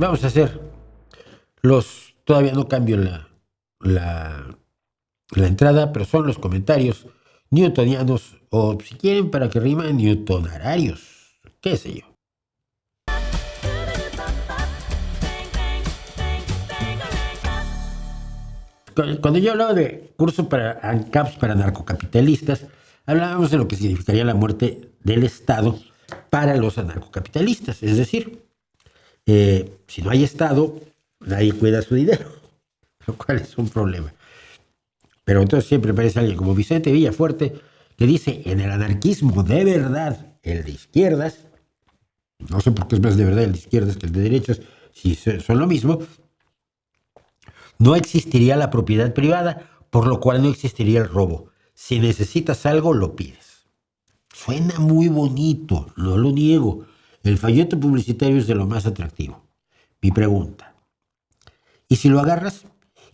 vamos a hacer todavía no cambio la entrada, pero son los comentarios newtonianos, o si quieren para que riman, newtonararios, qué sé yo. Cuando yo hablaba de curso para ANCAPs para narcocapitalistas, hablábamos de lo que significaría la muerte del Estado para los anarcocapitalistas. Es decir, si no hay Estado, nadie cuida su dinero, lo cual es un problema. Pero entonces siempre aparece alguien como Vicente Villafuerte que dice, en el anarquismo de verdad, el de izquierdas, no sé por qué es más de verdad el de izquierdas que el de derechas, si son lo mismo, no existiría la propiedad privada, por lo cual no existiría el robo. Si necesitas algo, lo pides. Suena muy bonito, no lo niego. El folleto publicitario es de lo más atractivo. Mi pregunta, ¿y si lo agarras?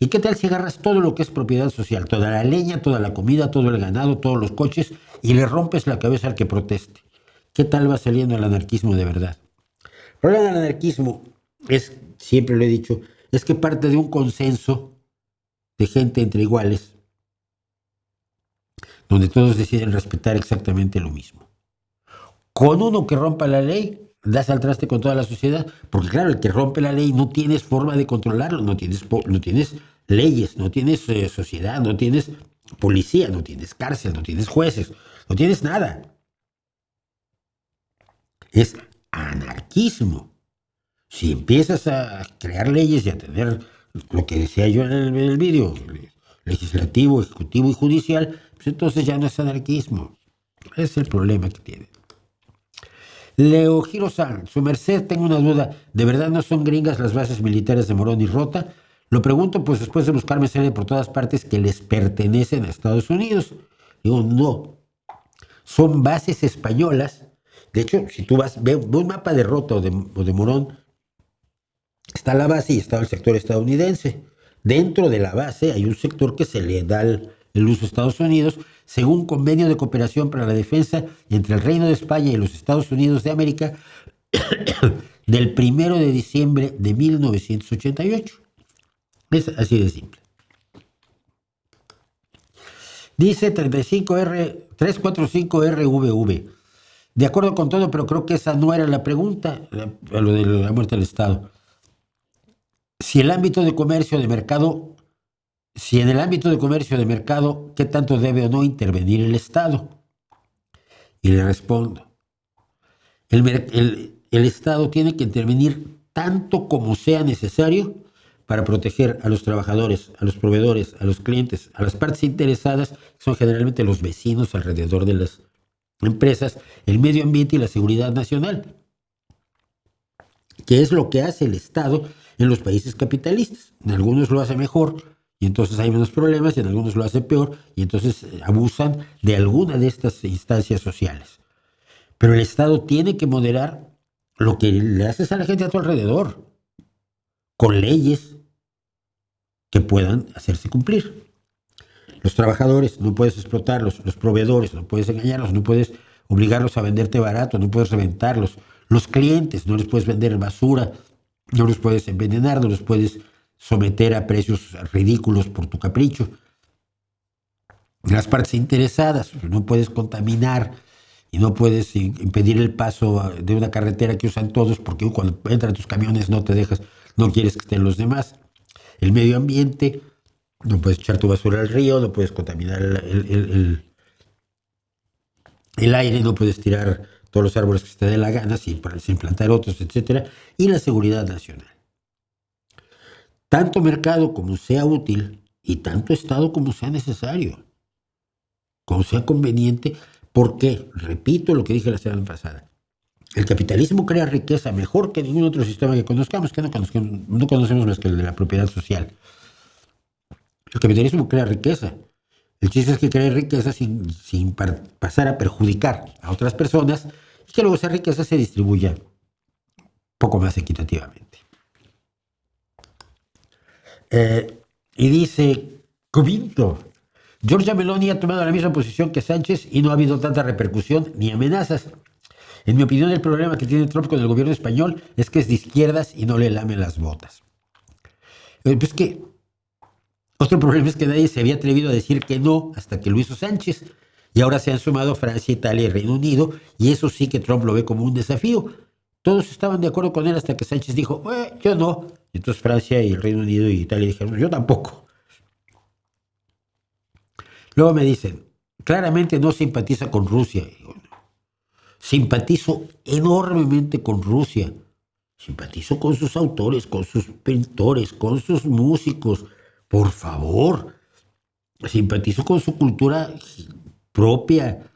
¿Y qué tal si agarras todo lo que es propiedad social? Toda la leña, toda la comida, todo el ganado, todos los coches, y le rompes la cabeza al que proteste. ¿Qué tal va saliendo el anarquismo de verdad? El problema del anarquismo es, siempre lo he dicho, es que parte de un consenso de gente entre iguales, donde todos deciden respetar exactamente lo mismo. Con uno que rompa la ley, das al traste con toda la sociedad, porque claro, el que rompe la ley no tienes forma de controlarlo, no tienes leyes, no tienes sociedad, no tienes policía, no tienes cárcel, no tienes jueces, no tienes nada. Es anarquismo. Si empiezas a crear leyes y a tener lo que decía yo en el vídeo, legislativo, ejecutivo y judicial, pues entonces ya no es anarquismo. Ese es el problema que tiene. Leo Giro-san, su merced, tengo una duda. ¿De verdad no son gringas las bases militares de Morón y Rota? Lo pregunto pues después de buscarme serie por todas partes que les pertenecen a Estados Unidos. Digo, no. Son bases españolas. De hecho, si tú ve un mapa de Rota o de Morón, está la base y está el sector estadounidense. Dentro de la base hay un sector que se le da el uso a Estados Unidos, según convenio de cooperación para la defensa entre el Reino de España y los Estados Unidos de América del 1 de diciembre de 1988. Es así de simple. Dice 345RVV. De acuerdo con todo, pero creo que esa no era la pregunta, lo de la muerte del Estado. Si en el ámbito de comercio de mercado, ¿qué tanto debe o no intervenir el Estado? Y le respondo, el Estado tiene que intervenir tanto como sea necesario para proteger a los trabajadores, a los proveedores, a los clientes, a las partes interesadas, que son generalmente los vecinos alrededor de las empresas, el medio ambiente y la seguridad nacional, que es lo que hace el Estado en los países capitalistas. En algunos lo hace mejor y entonces hay menos problemas, y en algunos lo hace peor y entonces abusan de alguna de estas instancias sociales. Pero el Estado tiene que moderar lo que le haces a la gente a tu alrededor, con leyes que puedan hacerse cumplir. Los trabajadores no puedes explotarlos, los proveedores no puedes engañarlos, no puedes obligarlos a venderte barato, no puedes reventarlos. Los clientes no les puedes vender basura, no los puedes envenenar, no los puedes someter a precios ridículos por tu capricho. Las partes interesadas, no puedes contaminar y no puedes impedir el paso de una carretera que usan todos, porque cuando entran tus camiones no quieres que estén los demás. El medio ambiente, no puedes echar tu basura al río, no puedes contaminar el aire, no puedes tirar todos los árboles que se te dé la gana sin plantar otros, etc. Y la seguridad nacional. Tanto mercado como sea útil y tanto Estado como sea necesario, como sea conveniente, porque, repito lo que dije la semana pasada, el capitalismo crea riqueza mejor que ningún otro sistema que conozcamos, no conocemos más que el de la propiedad social. El capitalismo crea riqueza. El chiste es que crea riqueza sin pasar a perjudicar a otras personas y que luego esa riqueza se distribuya poco más equitativamente. Y dice Cubinto, Giorgia Meloni ha tomado la misma posición que Sánchez y no ha habido tanta repercusión ni amenazas. En mi opinión, el problema que tiene Trump con el gobierno español es que es de izquierdas y no le lamen las botas. Pues que otro problema es que nadie se había atrevido a decir que no hasta que lo hizo Sánchez. Y ahora se han sumado Francia, Italia y Reino Unido, y eso sí que Trump lo ve como un desafío. Todos estaban de acuerdo con él hasta que Sánchez dijo, yo no. Y entonces Francia y el Reino Unido y Italia dijeron, yo tampoco. Luego me dicen, claramente no simpatiza con Rusia. Simpatizo enormemente con Rusia. Simpatizo con sus autores, con sus pintores, con sus músicos. Por favor. Simpatizo con su cultura propia.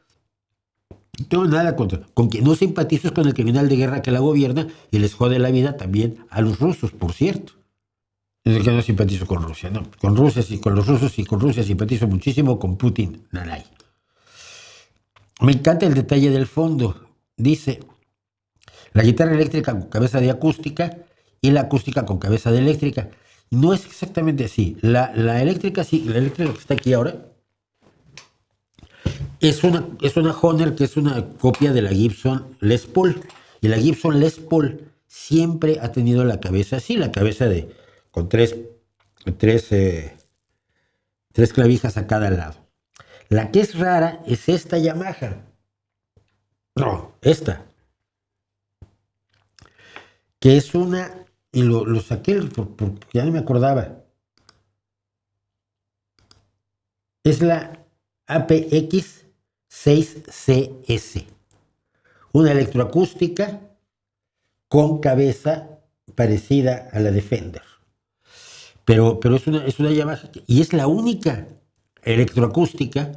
No tengo nada contra. Con quien no simpatizo es con el criminal de guerra que la gobierna y les jode la vida también a los rusos, por cierto. Es el que no simpatizo con Rusia, no. Con Rusia sí, con los rusos y con Rusia simpatizo muchísimo, con Putin, nanay. Me encanta el detalle del fondo. Dice, la guitarra eléctrica con cabeza de acústica y la acústica con cabeza de eléctrica. No es exactamente así. La eléctrica sí, la eléctrica que está aquí ahora es una Hohner que es una copia de la Gibson Les Paul. Y la Gibson Les Paul siempre ha tenido la cabeza así, la cabeza con tres clavijas a cada lado. La que es rara es esta Yamaha. No, esta. Que es una, y lo saqué porque ya no me acordaba. Es la APX 6CS. Una electroacústica con cabeza parecida a la de Fender. Pero es una Yamaha y es la única electroacústica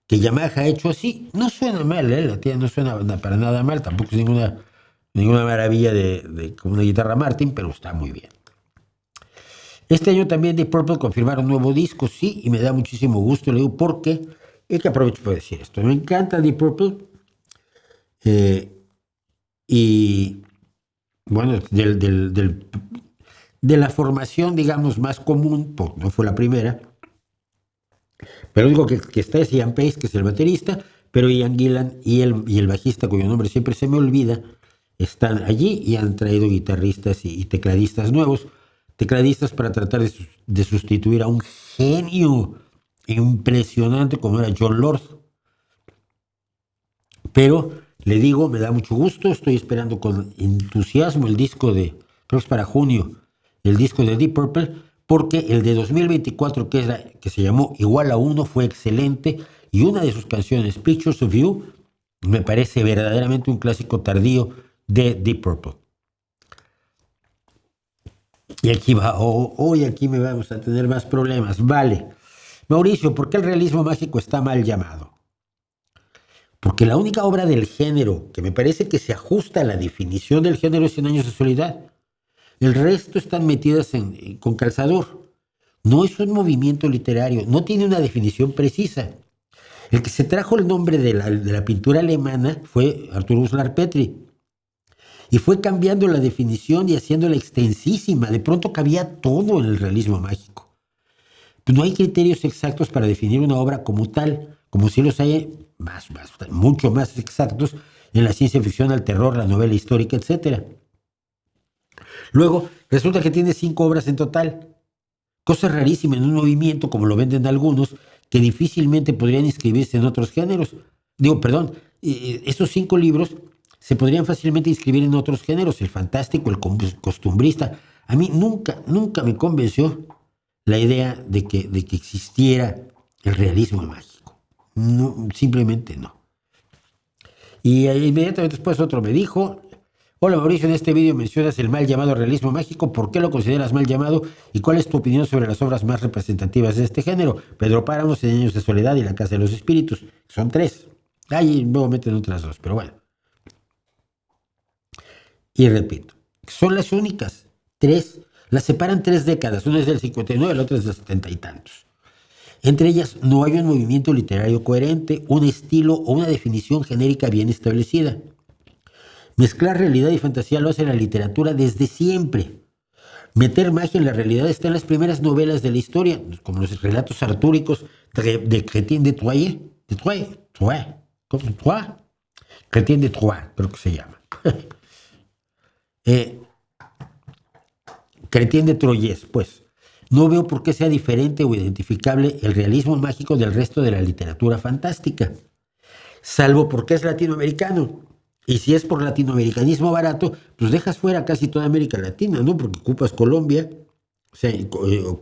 que Yamaha ha hecho así. No suena mal, la tía no suena para nada mal, tampoco es ninguna maravilla como una guitarra Martin, pero está muy bien. Este año también Deep Purple confirmaron un nuevo disco, sí, y me da muchísimo gusto, le digo, porque es que aprovecho para decir esto. Me encanta Deep Purple y bueno, de la formación, digamos, más común, no fue la primera, pero digo que está es Ian Pace, que es el baterista, pero Ian Gillan y el bajista, cuyo nombre siempre se me olvida, están allí y han traído guitarristas y tecladistas nuevos, tecladistas para tratar de sustituir a un genio impresionante como era John Lord. Pero le digo, me da mucho gusto, estoy esperando con entusiasmo el disco creo que es para junio, el disco de Deep Purple, porque el de 2024, que se llamó Igual a Uno, fue excelente, y una de sus canciones, Pictures of You, me parece verdaderamente un clásico tardío de Deep Purple. Y aquí hoy aquí me vamos a tener más problemas. Vale. Mauricio, ¿por qué el realismo mágico está mal llamado? Porque la única obra del género que me parece que se ajusta a la definición del género es 100 años de soledad. El resto están metidas con calzador. No es un movimiento literario, no tiene una definición precisa. El que se trajo el nombre de la pintura alemana fue Arthur Uslar Petri. Y fue cambiando la definición y haciéndola extensísima. De pronto cabía todo en el realismo mágico. Pues no hay criterios exactos para definir una obra como tal, como si los hay mucho más exactos en la ciencia ficción, el terror, la novela histórica, etc. Luego, resulta que tiene 5 obras en total. Cosa rarísima en un movimiento, como lo venden algunos, que difícilmente podrían inscribirse en otros géneros. Esos 5 libros se podrían fácilmente inscribir en otros géneros, el fantástico, el costumbrista. A mí nunca me convenció la idea de que existiera el realismo mágico. No, simplemente no. Y inmediatamente después otro me dijo, hola Mauricio, en este vídeo mencionas el mal llamado realismo mágico, ¿por qué lo consideras mal llamado? ¿Y cuál es tu opinión sobre las obras más representativas de este género? Pedro Páramo, 100 años de soledad y La casa de los espíritus. Son 3. Ahí luego meten otras 2, pero bueno. Y repito, son las únicas 3, las separan 3 décadas, una es del 59, la otra es del 70 y tantos. Entre ellas no hay un movimiento literario coherente, un estilo o una definición genérica bien establecida. Mezclar realidad y fantasía lo hace la literatura desde siempre. Meter magia en la realidad está en las primeras novelas de la historia, como los relatos artúricos de Crétin de Troyes, Chrétien de Troyes, creo que se llama. Chrétien de Troyes, pues. No veo por qué sea diferente o identificable el realismo mágico del resto de la literatura fantástica, salvo porque es latinoamericano. Y si es por latinoamericanismo barato, pues dejas fuera casi toda América Latina, ¿no? Porque ocupas Colombia, o sea,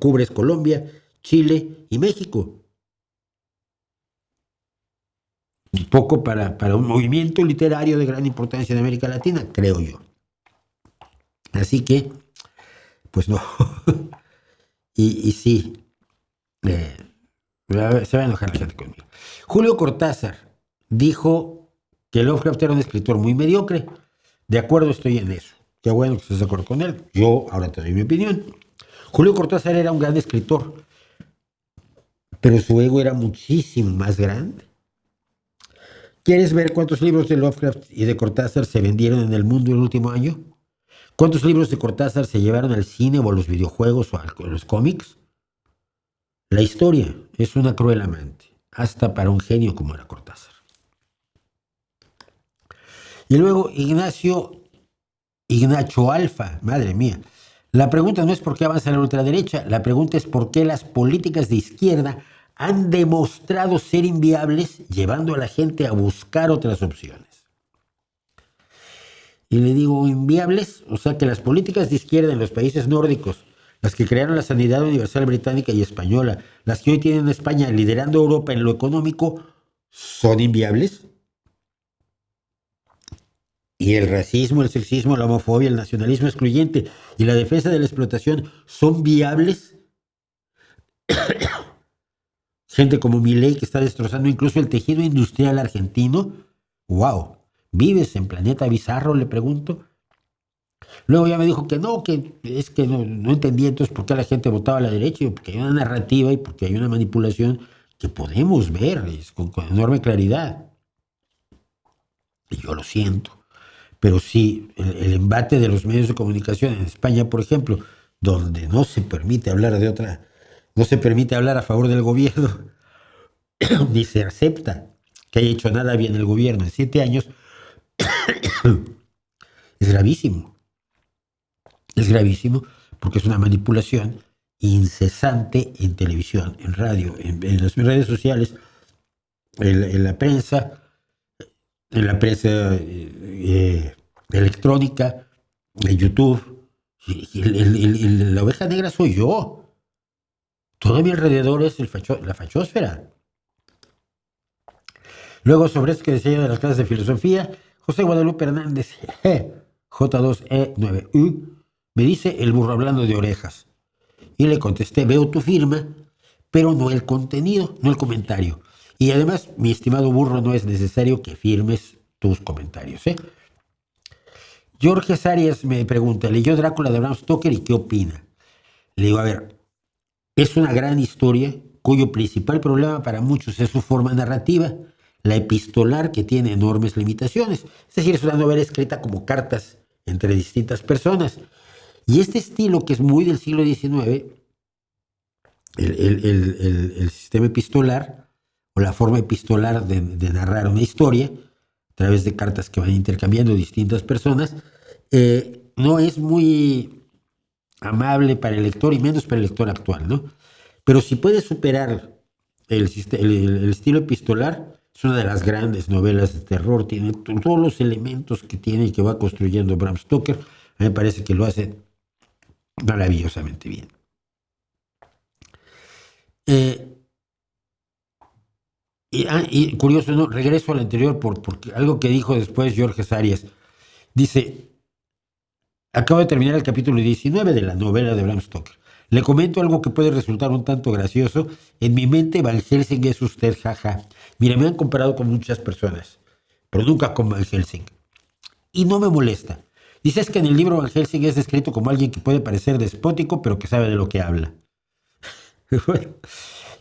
cubres Colombia, Chile y México. Un poco para un movimiento literario de gran importancia en América Latina, creo yo. Así que, pues no. y sí, se va a enojar la gente conmigo. Julio Cortázar dijo que Lovecraft era un escritor muy mediocre. De acuerdo, estoy en eso. Qué bueno que estés de acuerdo con él. Yo ahora te doy mi opinión. Julio Cortázar era un gran escritor, pero su ego era muchísimo más grande. ¿Quieres ver cuántos libros de Lovecraft y de Cortázar se vendieron en el mundo el último año? ¿Cuántos libros de Cortázar se llevaron al cine o a los videojuegos o a los cómics? La historia es una cruel amante, hasta para un genio como era Cortázar. Y luego Ignacio Alfa, madre mía. La pregunta no es por qué avanza la ultraderecha, la pregunta es por qué las políticas de izquierda han demostrado ser inviables, llevando a la gente a buscar otras opciones. Y le digo inviables, o sea que las políticas de izquierda en los países nórdicos, las que crearon la sanidad universal británica y española, las que hoy tienen a España liderando a Europa en lo económico, ¿son inviables? Y el racismo, el sexismo, la homofobia, el nacionalismo excluyente y la defensa de la explotación son viables. Gente como Milei que está destrozando incluso el tejido industrial argentino. ¡Wow! ¿Vives en planeta bizarro? Le pregunto. Luego ya me dijo que no entendía entonces por qué la gente votaba a la derecha, porque hay una narrativa y porque hay una manipulación que podemos ver con enorme claridad. Y yo lo siento. Pero sí, el embate de los medios de comunicación en España, por ejemplo, donde no se permite hablar a favor del gobierno, ni se acepta que haya hecho nada bien el gobierno en 7 años, es gravísimo. Es gravísimo porque es una manipulación incesante en televisión, en radio, en las redes sociales, en la prensa, electrónica, en YouTube. La oveja negra soy yo. Todo a mi alrededor es la fachósfera. Luego, sobre esto que decía yo de las clases de filosofía, José Guadalupe Hernández, J2E9U, me dice el burro hablando de orejas. Y le contesté, veo tu firma, pero no el contenido, no el comentario. Y además, mi estimado burro, no es necesario que firmes tus comentarios, ¿eh? Jorge Arias me pregunta, ¿leyó Drácula de Bram Stoker y qué opina? Le digo, a ver, es una gran historia cuyo principal problema para muchos es su forma narrativa, la epistolar, que tiene enormes limitaciones. Es decir, es una novela escrita como cartas entre distintas personas. Y este estilo, que es muy del siglo XIX, el sistema epistolar, o la forma epistolar de narrar una historia, a través de cartas que van intercambiando distintas personas, no es muy amable para el lector y menos para el lector actual, ¿no? Pero si puede superar el estilo epistolar, es una de las grandes novelas de terror, tiene todos los elementos que tiene y que va construyendo Bram Stoker. A mí me parece que lo hace maravillosamente bien. Y curioso, ¿no? Regreso al anterior porque algo que dijo después Jorge Arias. Dice, acabo de terminar el capítulo 19 de la novela de Bram Stoker. Le comento algo que puede resultar un tanto gracioso. En mi mente, Van Helsing es usted, jaja. Mira, me han comparado con muchas personas, pero nunca con Van Helsing. Y no me molesta. Dices que en el libro Van Helsing es descrito como alguien que puede parecer despótico, pero que sabe de lo que habla.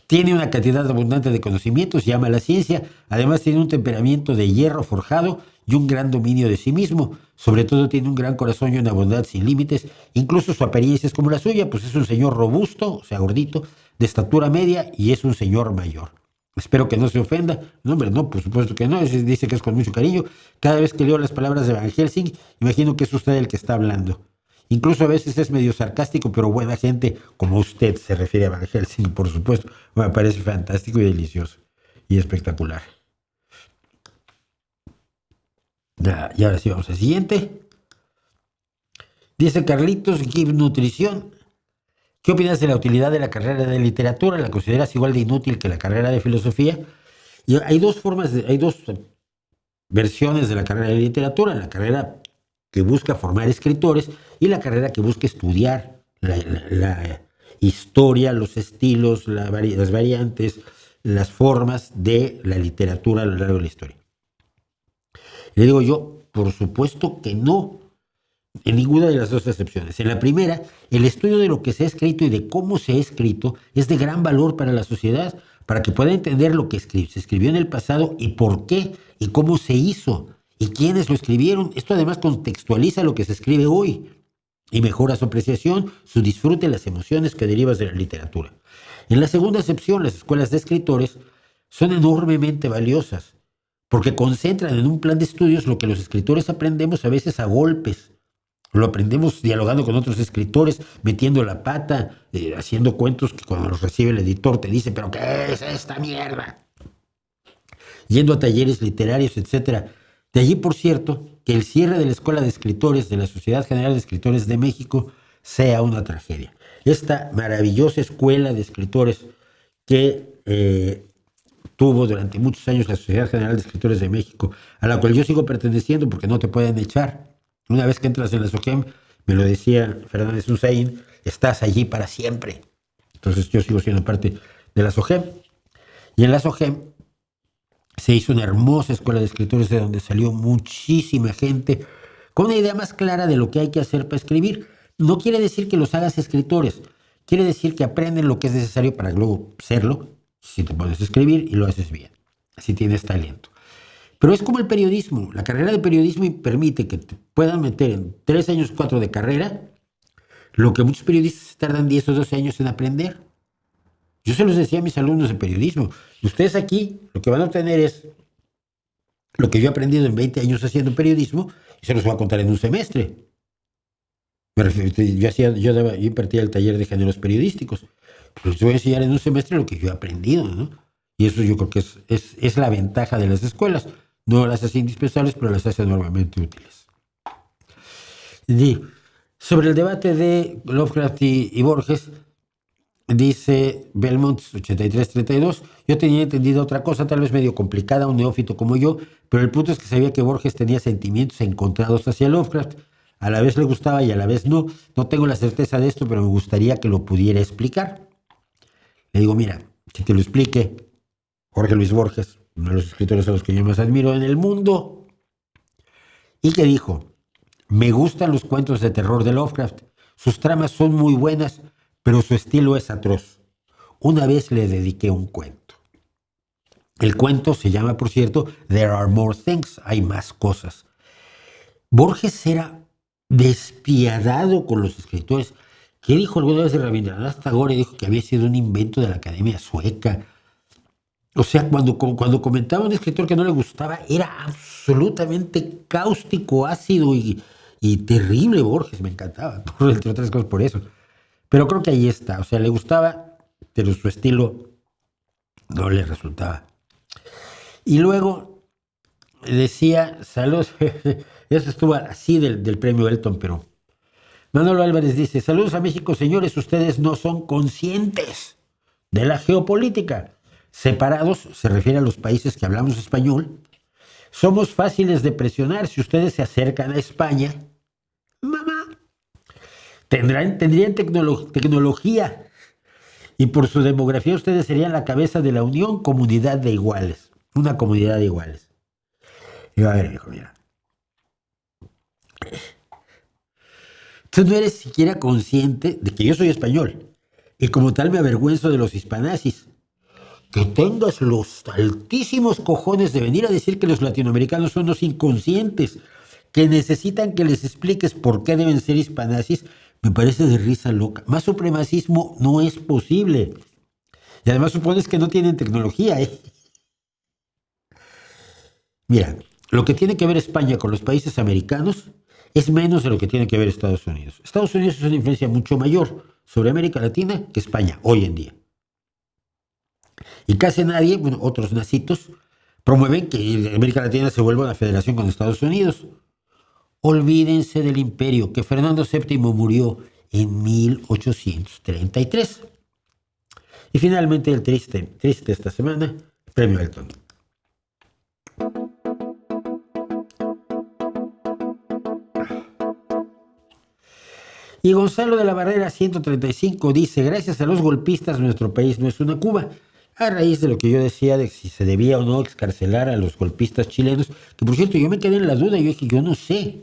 Tiene una cantidad abundante de conocimientos y ama la ciencia. Además tiene un temperamento de hierro forjado y un gran dominio de sí mismo. Sobre todo tiene un gran corazón y una bondad sin límites. Incluso su apariencia es como la suya, pues es un señor robusto, o sea, gordito, de estatura media, y es un señor mayor. Espero que no se ofenda. No, hombre, no, por supuesto que no. Dice que es con mucho cariño. Cada vez que leo las palabras de Van Helsing, imagino que es usted el que está hablando. Incluso a veces es medio sarcástico, pero buena gente, como usted se refiere a Van Helsing, por supuesto. Me parece fantástico y delicioso. Y espectacular. Ya, y ahora sí vamos al siguiente. Dice Carlitos Give Nutrición. ¿Qué opinas de la utilidad de la carrera de literatura? ¿La consideras igual de inútil que la carrera de filosofía? Y hay dos versiones de la carrera de literatura: la carrera que busca formar escritores y la carrera que busca estudiar la historia, los estilos, las variantes, las formas de la literatura a lo largo de la historia. Le digo yo, por supuesto que no, en ninguna de las dos excepciones. En la primera, el estudio de lo que se ha escrito y de cómo se ha escrito es de gran valor para la sociedad, para que pueda entender lo que se escribió en el pasado y por qué y cómo se hizo y quiénes lo escribieron. Esto además contextualiza lo que se escribe hoy y mejora su apreciación, su disfrute, las emociones que derivan de la literatura. En la segunda excepción, las escuelas de escritores son enormemente valiosas porque concentran en un plan de estudios lo que los escritores aprendemos a veces a golpes. Lo aprendemos dialogando con otros escritores, metiendo la pata, haciendo cuentos que cuando los recibe el editor te dice, ¿pero qué es esta mierda? Yendo a talleres literarios, etc. De allí, por cierto, que el cierre de la Escuela de Escritores de la Sociedad General de Escritores de México sea una tragedia. Esta maravillosa escuela de escritores que tuvo durante muchos años la Sociedad General de Escritores de México, a la cual yo sigo perteneciendo porque no te pueden echar. Una vez que entras en la SOGEM, me lo decía Fernández Hussein, estás allí para siempre. Entonces yo sigo siendo parte de la SOGEM. Y en la SOGEM se hizo una hermosa escuela de escritores de donde salió muchísima gente con una idea más clara de lo que hay que hacer para escribir. No quiere decir que los hagas escritores, quiere decir que aprenden lo que es necesario para luego serlo, si te pones a escribir y lo haces bien, si tienes talento. Pero es como el periodismo. La carrera de periodismo permite que te puedan meter en 3 años, 4 de carrera, lo que muchos periodistas tardan 10 o 12 años en aprender. Yo se los decía a mis alumnos de periodismo. Ustedes aquí lo que van a obtener es lo que yo he aprendido en 20 años haciendo periodismo y se los voy a contar en un semestre. Yo impartía el taller de géneros periodísticos. Pero les voy a enseñar en un semestre lo que yo he aprendido, ¿no? Y eso yo creo que es la ventaja de las escuelas. No las hace indispensables, pero las hace enormemente útiles. Sobre el debate de Lovecraft y Borges, dice Belmont 8332, yo tenía entendido otra cosa, tal vez medio complicada, un neófito como yo, pero el punto es que sabía que Borges tenía sentimientos encontrados hacia Lovecraft. A la vez le gustaba y a la vez no. No tengo la certeza de esto, pero me gustaría que lo pudiera explicar. Le digo, mira, que te lo explique Jorge Luis Borges, uno de los escritores a los que yo más admiro en el mundo, y que dijo, me gustan los cuentos de terror de Lovecraft, sus tramas son muy buenas, pero su estilo es atroz. Una vez le dediqué un cuento. El cuento se llama, por cierto, There Are More Things, hay más cosas. Borges era despiadado con los escritores. ¿Qué dijo alguna vez de Rabindranath Tagore? Dijo que había sido un invento de la Academia Sueca. O sea, cuando comentaba a un escritor que no le gustaba, era absolutamente cáustico, ácido y terrible. Borges me encantaba, entre otras cosas por eso. Pero creo que ahí está. O sea, le gustaba, pero su estilo no le resultaba. Y luego decía, saludos, eso estuvo así del premio Elton, pero Manolo Álvarez dice, saludos a México, señores, ustedes no son conscientes de la geopolítica. Separados, se refiere a los países que hablamos español, somos fáciles de presionar. Si ustedes se acercan a España, mamá, tendrían tecnología y por su demografía ustedes serían la cabeza de la Unión Comunidad de Iguales, una comunidad de iguales. Y a ver, hijo, mira, tú no eres siquiera consciente de que yo soy español y como tal me avergüenzo de los hispanazis. Que tengas los altísimos cojones de venir a decir que los latinoamericanos son los inconscientes, que necesitan que les expliques por qué deben ser hispanazis, me parece de risa loca. Más supremacismo no es posible. Y además supones que no tienen tecnología, ¿eh? Mira, lo que tiene que ver España con los países americanos es menos de lo que tiene que ver Estados Unidos. Estados Unidos es una influencia mucho mayor sobre América Latina que España hoy en día. Y casi nadie, bueno, otros nacitos, promueven que América Latina se vuelva una federación con Estados Unidos. Olvídense del imperio, que Fernando VII murió en 1833. Y finalmente el triste esta semana, premio Elton. Y Gonzalo de la Barrera 135 dice, gracias a los golpistas nuestro país no es una Cuba. A raíz de lo que yo decía de si se debía o no excarcelar a los golpistas chilenos, que por cierto yo me quedé en la duda, yo dije, yo no sé.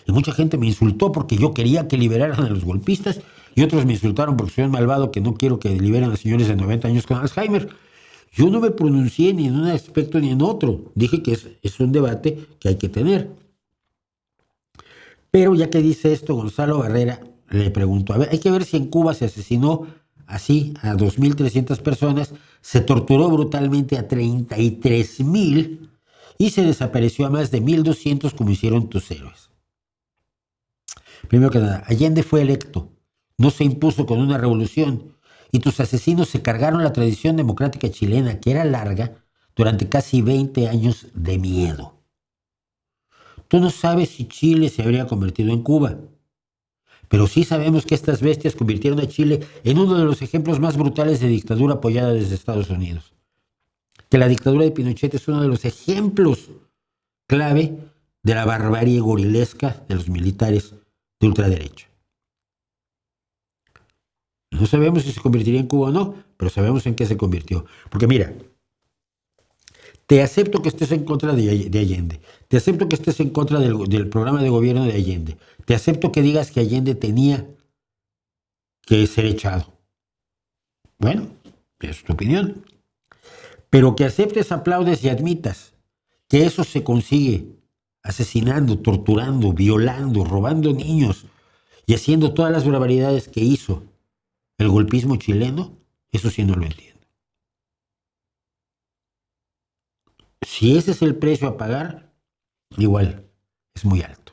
Y mucha gente me insultó porque yo quería que liberaran a los golpistas y otros me insultaron porque soy un malvado que no quiero que liberen a señores de 90 años con Alzheimer. Yo no me pronuncié ni en un aspecto ni en otro. Dije que es un debate que hay que tener. Pero ya que dice esto Gonzalo Barrera, le pregunto, a ver, hay que ver si en Cuba se asesinó así a 2.300 personas, se torturó brutalmente a 33.000 y se desapareció a más de 1.200 como hicieron tus héroes. Primero que nada, Allende fue electo, no se impuso con una revolución y tus asesinos se cargaron la tradición democrática chilena, que era larga, durante casi 20 años de miedo. Tú no sabes si Chile se habría convertido en Cuba, pero sí sabemos que estas bestias convirtieron a Chile en uno de los ejemplos más brutales de dictadura apoyada desde Estados Unidos. Que la dictadura de Pinochet es uno de los ejemplos clave de la barbarie gorilesca de los militares de ultraderecha. No sabemos si se convertiría en Cuba o no, pero sabemos en qué se convirtió. Porque mira, te acepto que estés en contra de Allende, te acepto que estés en contra del programa de gobierno de Allende, te acepto que digas que Allende tenía que ser echado. Bueno, es tu opinión. Pero que aceptes, aplaudes y admitas que eso se consigue asesinando, torturando, violando, robando niños y haciendo todas las barbaridades que hizo el golpismo chileno, eso sí no lo entiendo. Si ese es el precio a pagar, igual es muy alto.